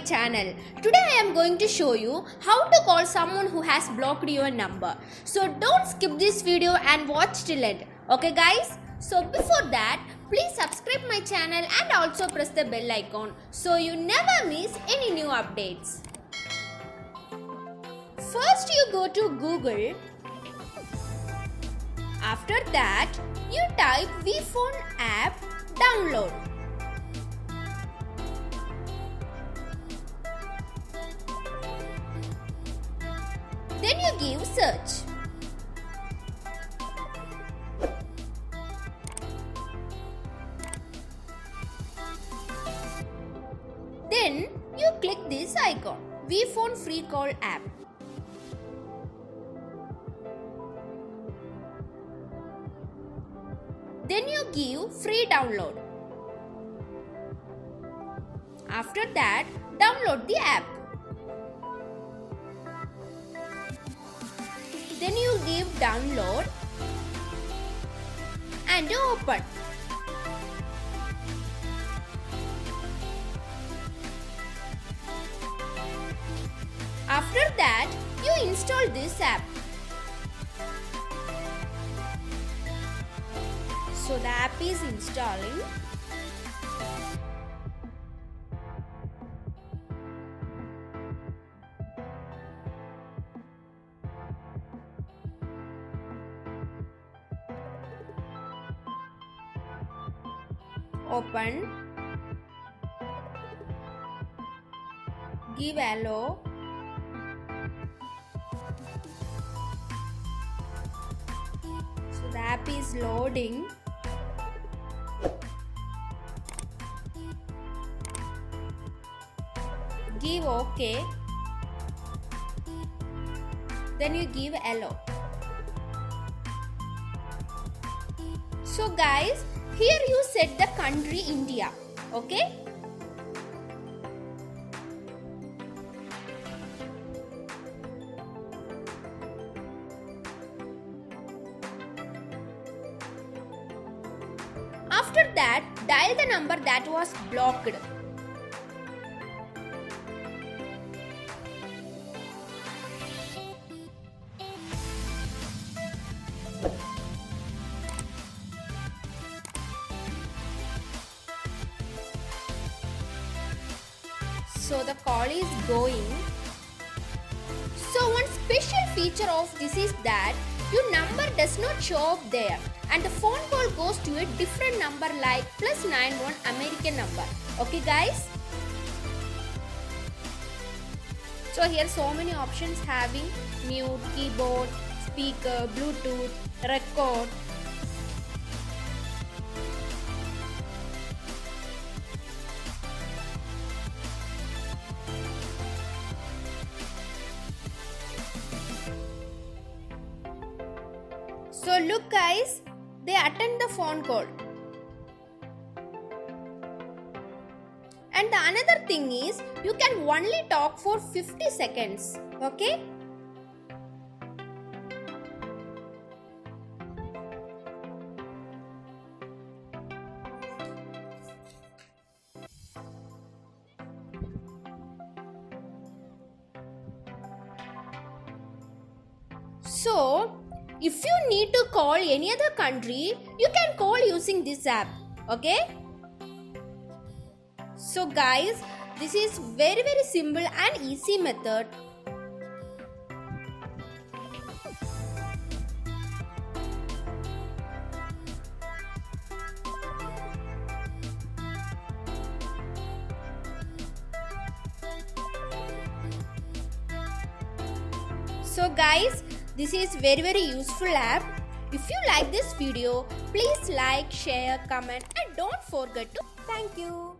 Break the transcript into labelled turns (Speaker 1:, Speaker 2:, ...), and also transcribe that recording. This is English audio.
Speaker 1: channel. Today I am going to show you how to call someone who has blocked your number. So don't skip this video and watch till end. Okay guys? So before that, please subscribe my channel and also press the bell icon so you never miss any new updates. First you go to Google. After that, you type vPhone app download. Then you give search. Then you click this icon, vPhone free call app. Then you give free download. After that, download the app. Then you give download and open. After that, you install this app. So the app is installing. Open. Give Aloe. So the app is loading. Give OK. Then you give Aloe. So guys, here you set the country India. Okay? After that, dial the number that was blocked. So the call is going. So one special feature of this is that your number does not show up there and the phone call goes to a different number like +91 American number. Okay guys? So here so many options having mute, keyboard, speaker, Bluetooth, record. So look guys, they attend the phone call. And the another thing is, you can only talk for 50 seconds. Okay? So, if you need to call any other country, you can call using this app. Okay? So guys, this is very simple and easy method. So guys, this is very useful app. If you like this video, please like, share, comment and don't forget to thank you.